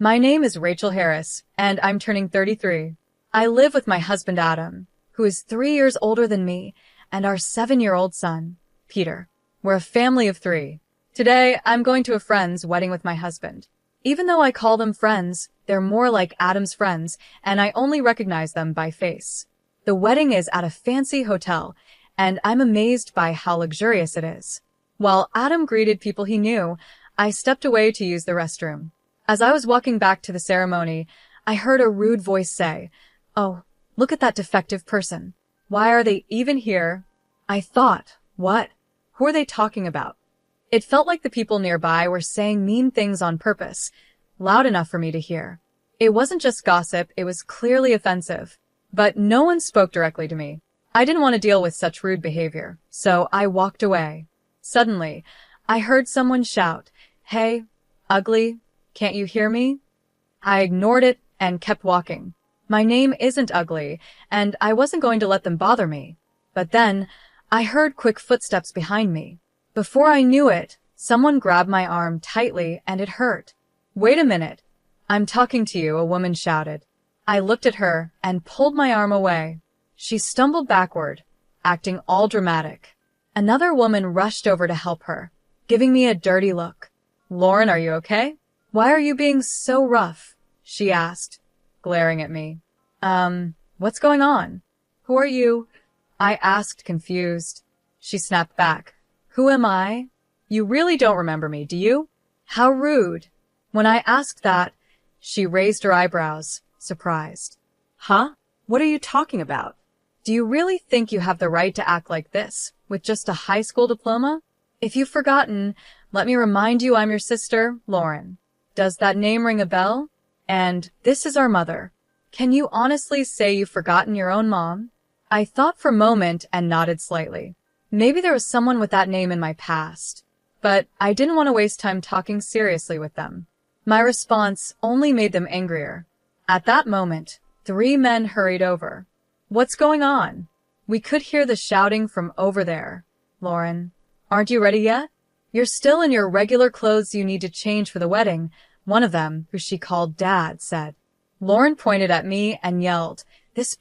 My name is Rachel Harris, and I'm turning 33. I live with my husband Adam, who is 3 years older than me, and our 7-year-old son, Peter. We're a family of 3. Today, I'm going to a friend's wedding with my husband. Even though I call them friends, they're more like Adam's friends, and I only recognize them by face. The wedding is at a fancy hotel, and I'm amazed by how luxurious it is. While Adam greeted people he knew, I stepped away to use the restroom. As I was walking back to the ceremony, I heard a rude voice say, "Oh, look at that defective person. Why are they even here?" I thought, what? Who are they talking about? It felt like the people nearby were saying mean things on purpose, loud enough for me to hear. It wasn't just gossip, it was clearly offensive. But no one spoke directly to me. I didn't want to deal with such rude behavior, so I walked away. Suddenly, I heard someone shout, "Hey, ugly, can't you hear me?" I ignored it and kept walking. My name isn't ugly, and I wasn't going to let them bother me. But then, I heard quick footsteps behind me. Before I knew it, someone grabbed my arm tightly and it hurt. "Wait a minute. I'm talking to you," a woman shouted. I looked at her and pulled my arm away. She stumbled backward, acting all dramatic. Another woman rushed over to help her, giving me a dirty look. "Lauren, are you okay? Why are you being so rough?" she asked, glaring at me. What's going on? Who are you?" I asked, confused. She snapped back. "Who am I? You really don't remember me, do you? How rude." When I asked that, she raised her eyebrows, surprised. "Huh? What are you talking about? Do you really think you have the right to act like this, with just a high school diploma? If you've forgotten, let me remind you I'm your sister, Lauren. Does that name ring a bell? And this is our mother. Can you honestly say you've forgotten your own mom?" I thought for a moment and nodded slightly. Maybe there was someone with that name in my past. But I didn't want to waste time talking seriously with them. My response only made them angrier. At that moment, 3 men hurried over. "What's going on?" "We could hear the shouting from over there." "Lauren, aren't you ready yet? You're still in your regular clothes you need to change for the wedding," one of them, who she called Dad, said. Lauren pointed at me and yelled, this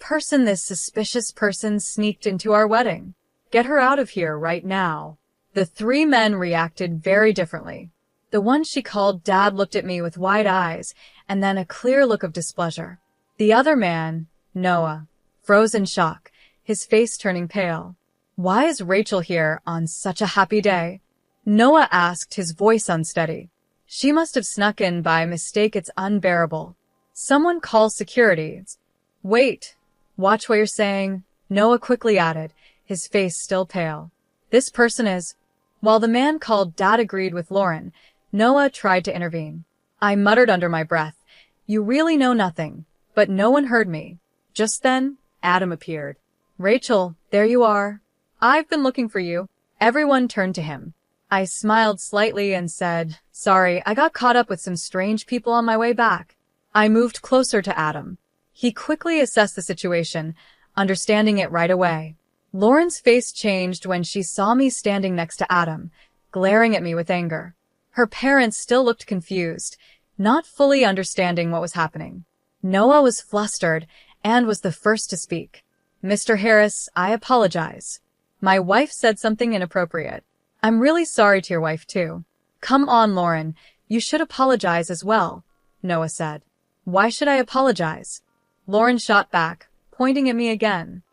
suspicious person sneaked into our wedding. Get her out of here right now." The 3 men reacted very differently. The one she called Dad looked at me with wide eyes and then a clear look of displeasure. The other man, Noah, froze in shock, his face turning pale. "Why is Rachel here on such a happy day?" Noah asked, his voice unsteady. "She must have snuck in by mistake. It's unbearable. Someone call security." "Wait, watch what you're saying," Noah quickly added, his face still pale. "This person is—" While the man called Dad agreed with Lauren, Noah tried to intervene. I muttered under my breath, "You really know nothing," but no one heard me. Just then, Adam appeared. "Rachel, there you are. I've been looking for you." Everyone turned to him. I smiled slightly and said, "Sorry, I got caught up with some strange people on my way back." I moved closer to Adam. He quickly assessed the situation, understanding it right away. Lauren's face changed when she saw me standing next to Adam, glaring at me with anger. Her parents still looked confused, not fully understanding what was happening. Noah was flustered and was the first to speak. "Mr. Harris, I apologize. My wife said something inappropriate." "I'm really sorry to your wife, too." "Come on, Lauren, you should apologize as well," Noah said. "Why should I apologize?" Lauren shot back, pointing at me again.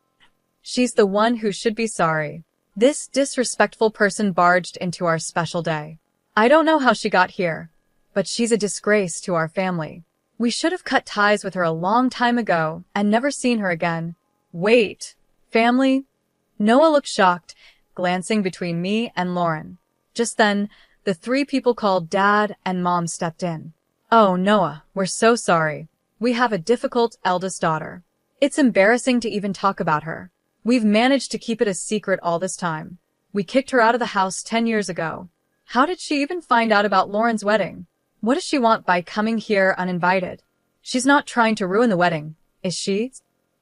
"She's the one who should be sorry. This disrespectful person barged into our special day. I don't know how she got here, but she's a disgrace to our family. We should have cut ties with her a long time ago and never seen her again." "Wait, family?" Noah looked shocked, glancing between me and Lauren. Just then, the 3 people called Dad and Mom stepped in. "Oh, Noah, we're so sorry. We have a difficult eldest daughter. It's embarrassing to even talk about her. We've managed to keep it a secret all this time. We kicked her out of the house 10 years ago. How did she even find out about Lauren's wedding? What does she want by coming here uninvited? She's not trying to ruin the wedding, is she?"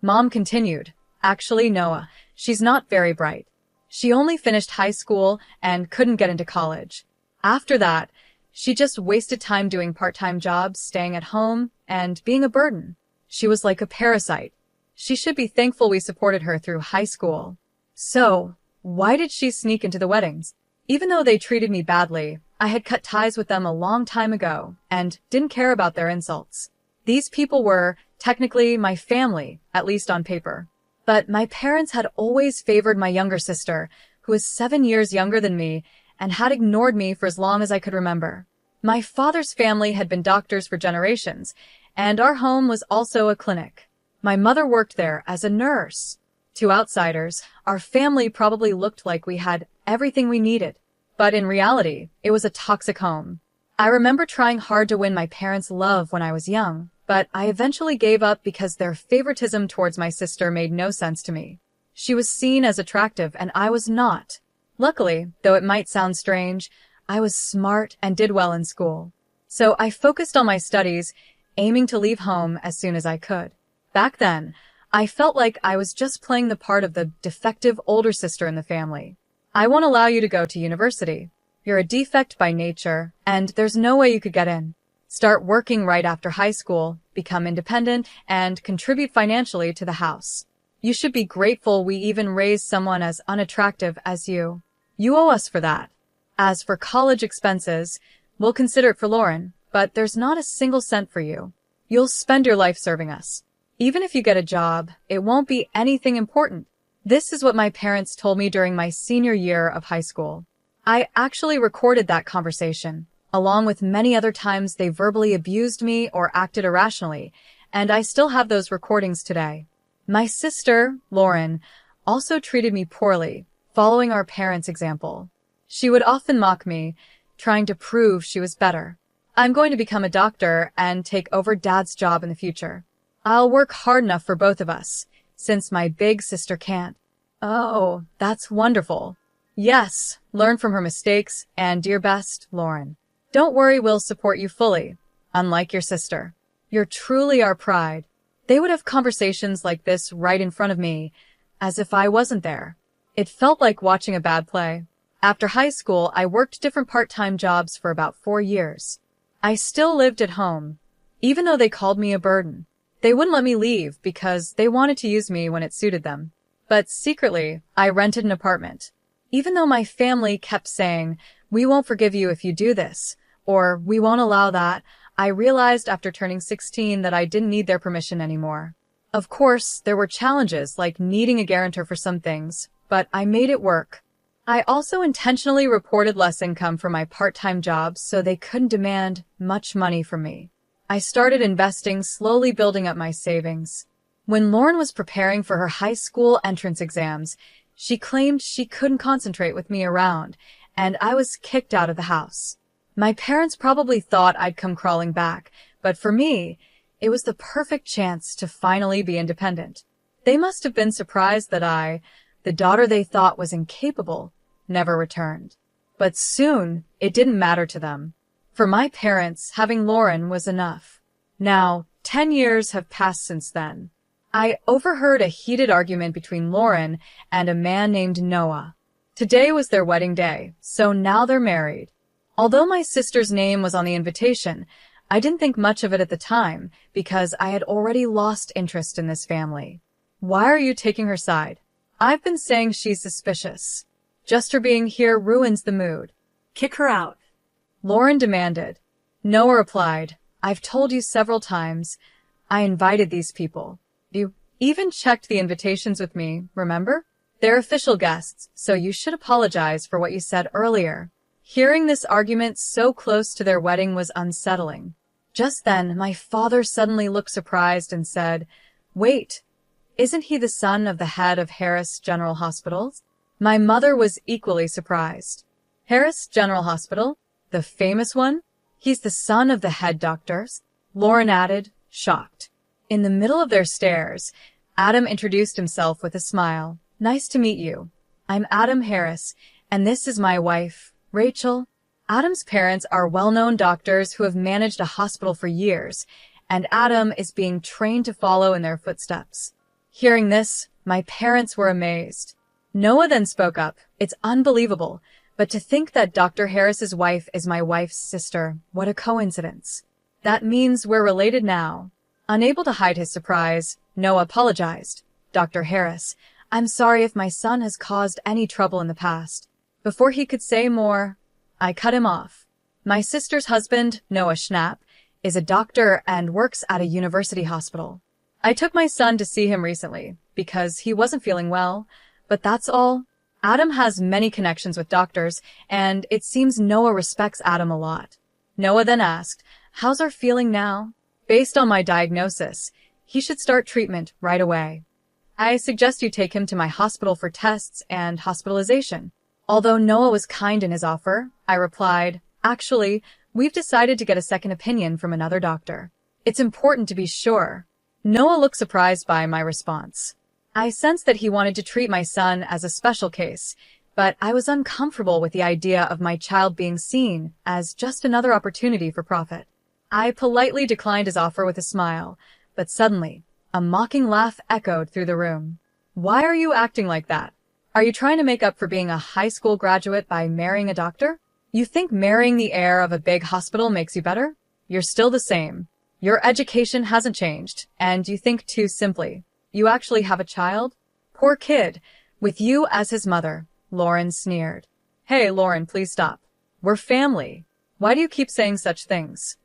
Mom continued. "Actually, Noah, she's not very bright. She only finished high school and couldn't get into college. After that, She just wasted time doing part-time jobs, staying at home, and being a burden. She was like a parasite. She should be thankful we supported her through high school. So, why did she sneak into the weddings? Even though they treated me badly, I had cut ties with them a long time ago and didn't care about their insults. These people were, technically, my family, at least on paper. But my parents had always favored my younger sister, who was 7 years younger than me, and had ignored me for as long as I could remember. My father's family had been doctors for generations, and our home was also a clinic. My mother worked there as a nurse. To outsiders, our family probably looked like we had everything we needed. But in reality, it was a toxic home. I remember trying hard to win my parents' love when I was young, but I eventually gave up because their favoritism towards my sister made no sense to me. She was seen as attractive and I was not. Luckily, though it might sound strange, I was smart and did well in school. So I focused on my studies, aiming to leave home as soon as I could. Back then, I felt like I was just playing the part of the defective older sister in the family. I won't allow you to go to university. You're a defect by nature, and there's no way you could get in. Start working right after high school, become independent, and contribute financially to the house. You should be grateful we even raised someone as unattractive as you. You owe us for that. As for college expenses, we'll consider it for Lauren, but there's not a single cent for you. You'll spend your life serving us. Even if you get a job, it won't be anything important. This is what my parents told me during my senior year of high school. I actually recorded that conversation, along with many other times they verbally abused me or acted irrationally, and I still have those recordings today. My sister, Lauren, also treated me poorly, following our parents' example. She would often mock me, trying to prove she was better. I'm going to become a doctor and take over Dad's job in the future. I'll work hard enough for both of us, since my big sister can't. Oh, that's wonderful. Yes, learn from her mistakes, and dear best, Lauren. Don't worry, we'll support you fully, unlike your sister. You're truly our pride. They would have conversations like this right in front of me, as if I wasn't there. It felt like watching a bad play. After high school, I worked different part-time jobs for about 4 years. I still lived at home, even though they called me a burden. They wouldn't let me leave because they wanted to use me when it suited them. But secretly, I rented an apartment. Even though my family kept saying, "We won't forgive you if you do this," or "We won't allow that," I realized after turning 16 that I didn't need their permission anymore. Of course, there were challenges like needing a guarantor for some things, but I made it work. I also intentionally reported less income for my part-time jobs so they couldn't demand much money from me. I started investing, slowly building up my savings. When Lauren was preparing for her high school entrance exams, she claimed she couldn't concentrate with me around, and I was kicked out of the house. My parents probably thought I'd come crawling back, but for me, it was the perfect chance to finally be independent. They must have been surprised that I, the daughter they thought was incapable, never returned. But soon, it didn't matter to them. For my parents, having Lauren was enough. Now, 10 years have passed since then. I overheard a heated argument between Lauren and a man named Noah. Today was their wedding day, so now they're married. Although my sister's name was on the invitation, I didn't think much of it at the time because I had already lost interest in this family. Why are you taking her side? I've been saying she's suspicious. Just her being here ruins the mood. Kick her out, Lauren demanded. Noah replied, "I've told you several times. I invited these people. You even checked the invitations with me, remember? They're official guests, so you should apologize for what you said earlier." Hearing this argument so close to their wedding was unsettling. Just then, my father suddenly looked surprised and said, "Wait, isn't he the son of the head of Harris General Hospital?" My mother was equally surprised. Harris General Hospital? The famous one? He's the son of the head doctors, Lauren added, shocked. In the middle of their stares, Adam introduced himself with a smile. "Nice to meet you. I'm Adam Harris, and this is my wife, Rachel." Adam's parents are well-known doctors who have managed a hospital for years, and Adam is being trained to follow in their footsteps. Hearing this, my parents were amazed. Noah then spoke up. "It's unbelievable. But to think that Dr. Harris's wife is my wife's sister, what a coincidence. That means we're related now. Unable to hide his surprise, Noah apologized. Dr. Harris, I'm sorry if my son has caused any trouble in the past. Before he could say more, I cut him off. My sister's husband, Noah Schnapp, is a doctor and works at a university hospital. I took my son to see him recently because he wasn't feeling well, but that's all. Adam has many connections with doctors, and it seems Noah respects Adam a lot. Noah then asked, how's our feeling now? Based on my diagnosis, he should start treatment right away. I suggest you take him to my hospital for tests and hospitalization. Although Noah was kind in his offer, I replied, actually, we've decided to get a second opinion from another doctor. It's important to be sure. Noah looked surprised by my response. I sensed that he wanted to treat my son as a special case, but I was uncomfortable with the idea of my child being seen as just another opportunity for profit. I politely declined his offer with a smile, but suddenly, a mocking laugh echoed through the room. Why are you acting like that? Are you trying to make up for being a high school graduate by marrying a doctor? You think marrying the heir of a big hospital makes you better? You're still the same. Your education hasn't changed, and you think too simply. You actually have a child? Poor kid, with you as his mother, Lauren sneered. Hey, Lauren, please stop. We're family. Why do you keep saying such things?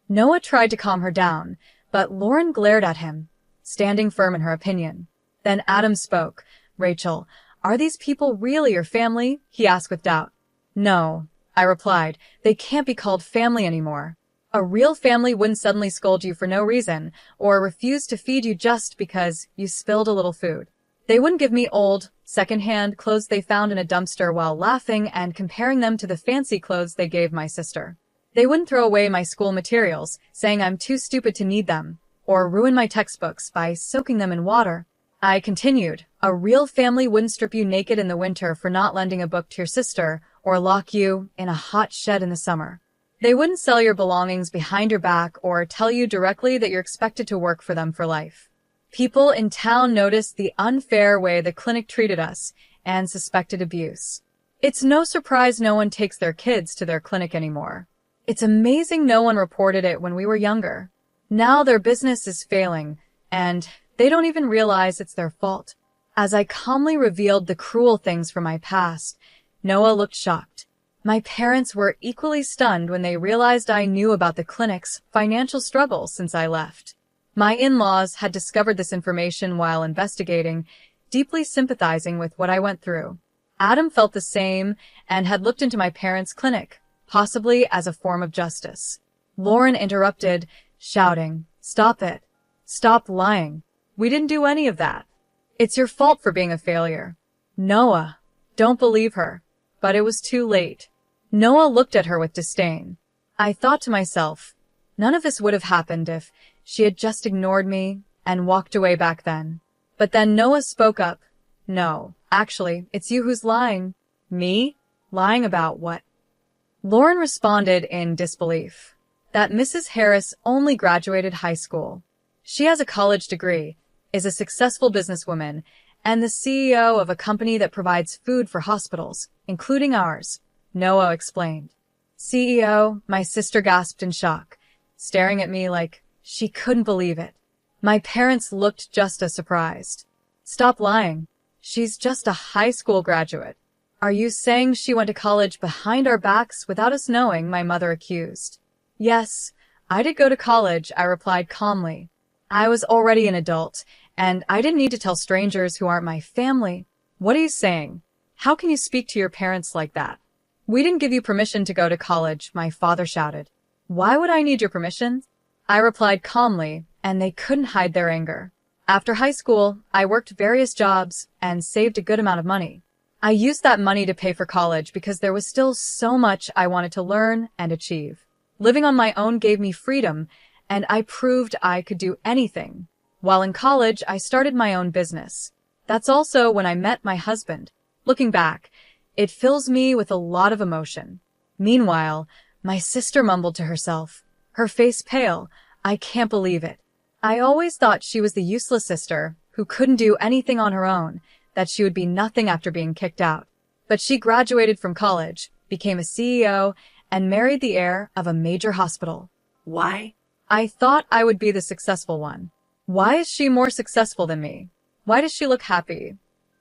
Noah tried to calm her down, but Lauren glared at him, standing firm in her opinion. Then Adam spoke. Rachel, are these people really your family? He asked with doubt. No, I replied. They can't be called family anymore. A real family wouldn't suddenly scold you for no reason, or refuse to feed you just because you spilled a little food. They wouldn't give me old, second-hand clothes they found in a dumpster while laughing and comparing them to the fancy clothes they gave my sister. They wouldn't throw away my school materials, saying I'm too stupid to need them, or ruin my textbooks by soaking them in water. I continued, a real family wouldn't strip you naked in the winter for not lending a book to your sister, or lock you in a hot shed in the summer. They wouldn't sell your belongings behind your back or tell you directly that you're expected to work for them for life. People in town noticed the unfair way the clinic treated us and suspected abuse. It's no surprise no one takes their kids to their clinic anymore. It's amazing no one reported it when we were younger. Now their business is failing, and they don't even realize it's their fault. As I calmly revealed the cruel things from my past, Noah looked shocked. My parents were equally stunned when they realized I knew about the clinic's financial struggles since I left. My in-laws had discovered this information while investigating, deeply sympathizing with what I went through. Adam felt the same and had looked into my parents' clinic, possibly as a form of justice. Lauren interrupted, shouting, "Stop it. Stop lying. We didn't do any of that. It's your fault for being a failure." Noah, don't believe her. But it was too late. Noah looked at her with disdain. I thought to myself, none of this would have happened if she had just ignored me and walked away back then. But then Noah spoke up. No, actually, it's you who's lying. Me? Lying about what? Lauren responded in disbelief. That Mrs. Harris only graduated high school. She has a college degree, is a successful businesswoman, and the CEO of a company that provides food for hospitals, including ours, Noah explained. CEO, my sister gasped in shock, staring at me like she couldn't believe it. My parents looked just as surprised. Stop lying. She's just a high school graduate. Are you saying she went to college behind our backs without us knowing? My mother accused. Yes, I did go to college, I replied calmly. I was already an adult, and I didn't need to tell strangers who aren't my family. What are you saying? How can you speak to your parents like that? We didn't give you permission to go to college, my father shouted. Why would I need your permission? I replied calmly, and they couldn't hide their anger. After high school, I worked various jobs and saved a good amount of money. I used that money to pay for college because there was still so much I wanted to learn and achieve. Living on my own gave me freedom, and I proved I could do anything. While in college, I started my own business. That's also when I met my husband. Looking back, it fills me with a lot of emotion. Meanwhile, my sister mumbled to herself, her face pale. I can't believe it. I always thought she was the useless sister who couldn't do anything on her own, that she would be nothing after being kicked out. But she graduated from college, became a CEO, and married the heir of a major hospital. Why? I thought I would be the successful one. Why is she more successful than me? Why does she look happy?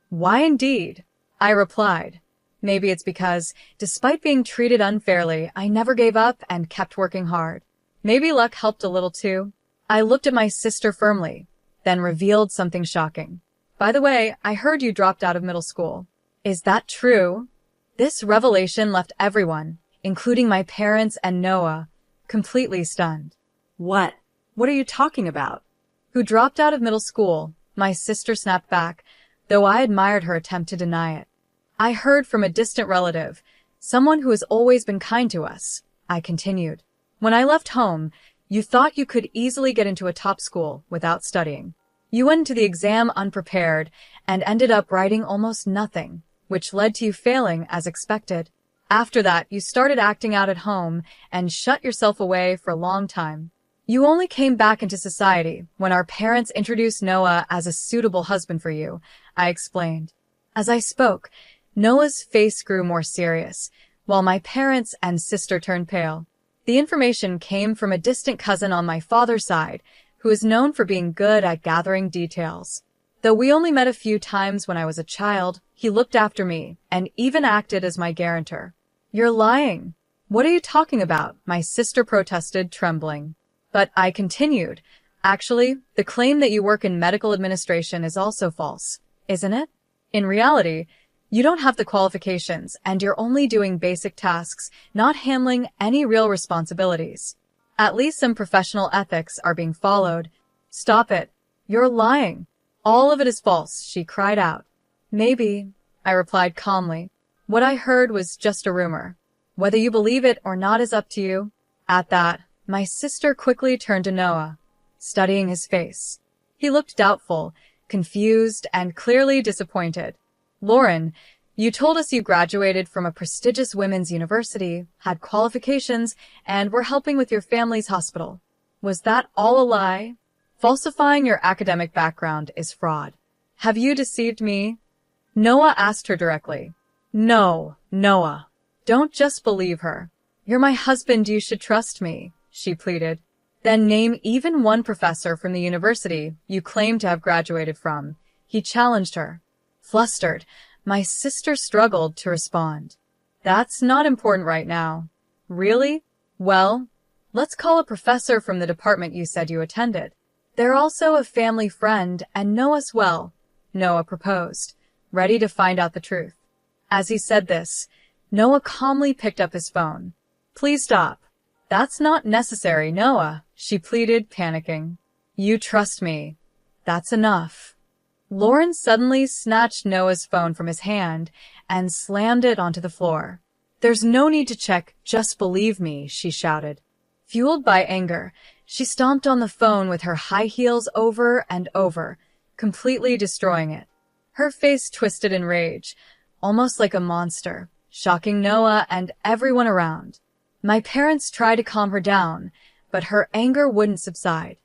Why indeed? I replied. Maybe it's because, despite being treated unfairly, I never gave up and kept working hard. Maybe luck helped a little too. I looked at my sister firmly, then revealed something shocking. By the way, I heard you dropped out of middle school. Is that true? This revelation left everyone, including my parents and Noah, completely stunned. What? What are you talking about? Who dropped out of middle school? My sister snapped back, though I admired her attempt to deny it. I heard from a distant relative, someone who has always been kind to us. I continued. When I left home, you thought you could easily get into a top school without studying. You went into the exam unprepared and ended up writing almost nothing, which led to you failing as expected. After that, you started acting out at home and shut yourself away for a long time. You only came back into society when our parents introduced Noah as a suitable husband for you, I explained. As I spoke, Noah's face grew more serious, while my parents and sister turned pale. The information came from a distant cousin on my father's side, who is known for being good at gathering details. Though we only met a few times when I was a child, he looked after me and even acted as my guarantor. You're lying. What are you talking about? My sister protested, trembling. But I continued. Actually, the claim that you work in medical administration is also false, isn't it? In reality, you don't have the qualifications and you're only doing basic tasks, not handling any real responsibilities. At least some professional ethics are being followed. Stop it. You're lying. All of it is false, she cried out. Maybe, I replied calmly. What I heard was just a rumor. Whether you believe it or not is up to you. At that, my sister quickly turned to Noah, studying his face. He looked doubtful, confused, and clearly disappointed. Lauren, you told us you graduated from a prestigious women's university, had qualifications, and were helping with your family's hospital. Was that all a lie? Falsifying your academic background is fraud. Have you deceived me? Noah asked her directly. No, Noah. Don't just believe her. You're my husband, you should trust me, she pleaded. Then name even one professor from the university you claim to have graduated from. He challenged her. Flustered, my sister struggled to respond. That's not important right now. Really? Well, let's call a professor from the department you said you attended. They're also a family friend and know us well, Noah proposed, ready to find out the truth. As he said this, Noah calmly picked up his phone. Please stop. That's not necessary, Noah, she pleaded, panicking. You trust me. That's enough. Lauren suddenly snatched Noah's phone from his hand and slammed it onto the floor. There's no need to check, just believe me, she shouted. Fueled by anger, she stomped on the phone with her high heels over and over, completely destroying it. Her face twisted in rage, almost like a monster, shocking Noah and everyone around. My parents tried to calm her down, but her anger wouldn't subside.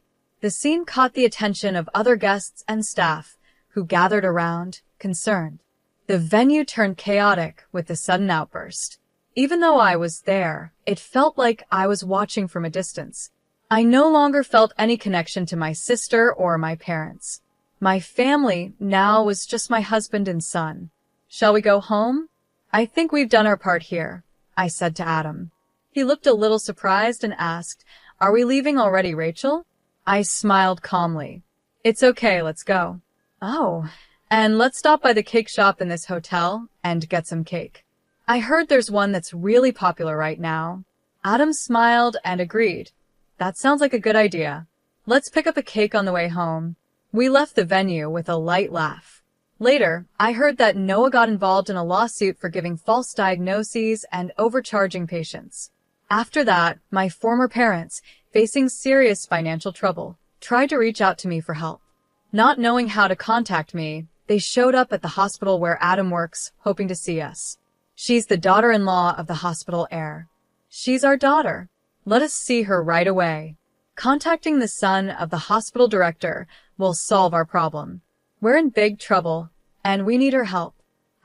The scene caught the attention of other guests and staff, who gathered around, concerned. The venue turned chaotic with the sudden outburst. Even though I was there, it felt like I was watching from a distance. I no longer felt any connection to my sister or my parents. My family now was just my husband and son. Shall we go home? I think we've done our part here, I said to Adam. He looked a little surprised and asked, Are we leaving already, Rachel? I smiled calmly. It's okay, let's go. Oh, and let's stop by the cake shop in this hotel and get some cake. I heard there's one that's really popular right now. Adam smiled and agreed. That sounds like a good idea. Let's pick up a cake on the way home. We left the venue with a light laugh. Later, I heard that Noah got involved in a lawsuit for giving false diagnoses and overcharging patients. After that, my former parents, facing serious financial trouble, tried to reach out to me for help. Not knowing how to contact me, they showed up at the hospital where Adam works, hoping to see us. She's the daughter-in-law of the hospital heir. She's our daughter. Let us see her right away. Contacting the son of the hospital director will solve our problem. We're in big trouble, and we need her help.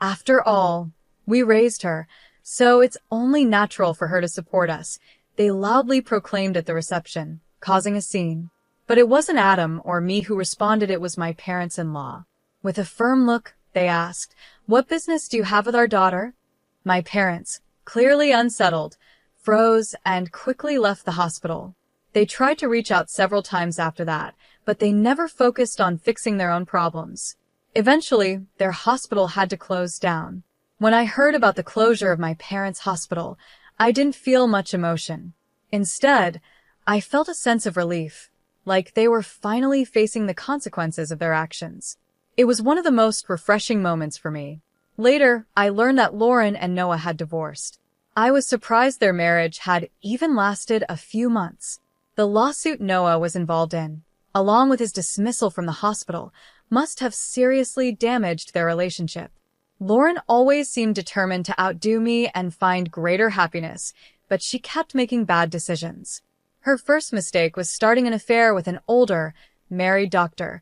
After all, We raised her, so it's only natural for her to support us, they loudly proclaimed at the reception, causing a scene. But it wasn't Adam or me who responded, it was my parents-in-law. With a firm look, they asked, "What business do you have with our daughter?" My parents, clearly unsettled, froze and quickly left the hospital. They tried to reach out several times after that, but they never focused on fixing their own problems. Eventually, their hospital had to close down. When I heard about the closure of my parents' hospital, I didn't feel much emotion. Instead, I felt a sense of relief, like they were finally facing the consequences of their actions. It was one of the most refreshing moments for me. Later, I learned that Lauren and Noah had divorced. I was surprised their marriage had even lasted a few months. The lawsuit Noah was involved in, along with his dismissal from the hospital, must have seriously damaged their relationship. Lauren always seemed determined to outdo me and find greater happiness, but she kept making bad decisions. Her first mistake was starting an affair with an older, married doctor,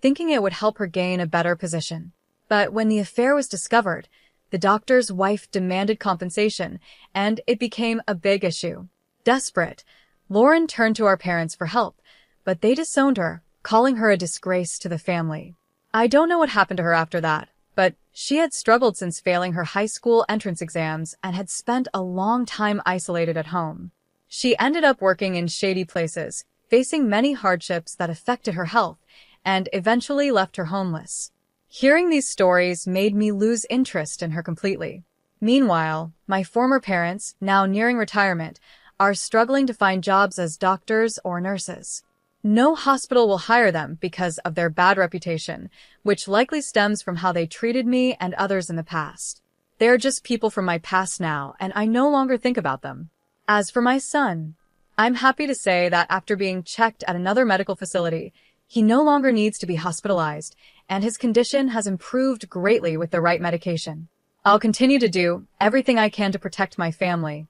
thinking it would help her gain a better position. But when the affair was discovered, the doctor's wife demanded compensation, and it became a big issue. Desperate, Lauren turned to our parents for help, but they disowned her, calling her a disgrace to the family. I don't know what happened to her after that, but she had struggled since failing her high school entrance exams and had spent a long time isolated at home. She ended up working in shady places, facing many hardships that affected her health, and eventually left her homeless. Hearing these stories made me lose interest in her completely. Meanwhile, my former parents, now nearing retirement, are struggling to find jobs as doctors or nurses. No hospital will hire them because of their bad reputation, which likely stems from how they treated me and others in the past. They are just people from my past now, and I no longer think about them. As for my son, I'm happy to say that after being checked at another medical facility, he no longer needs to be hospitalized, and his condition has improved greatly with the right medication. I'll continue to do everything I can to protect my family,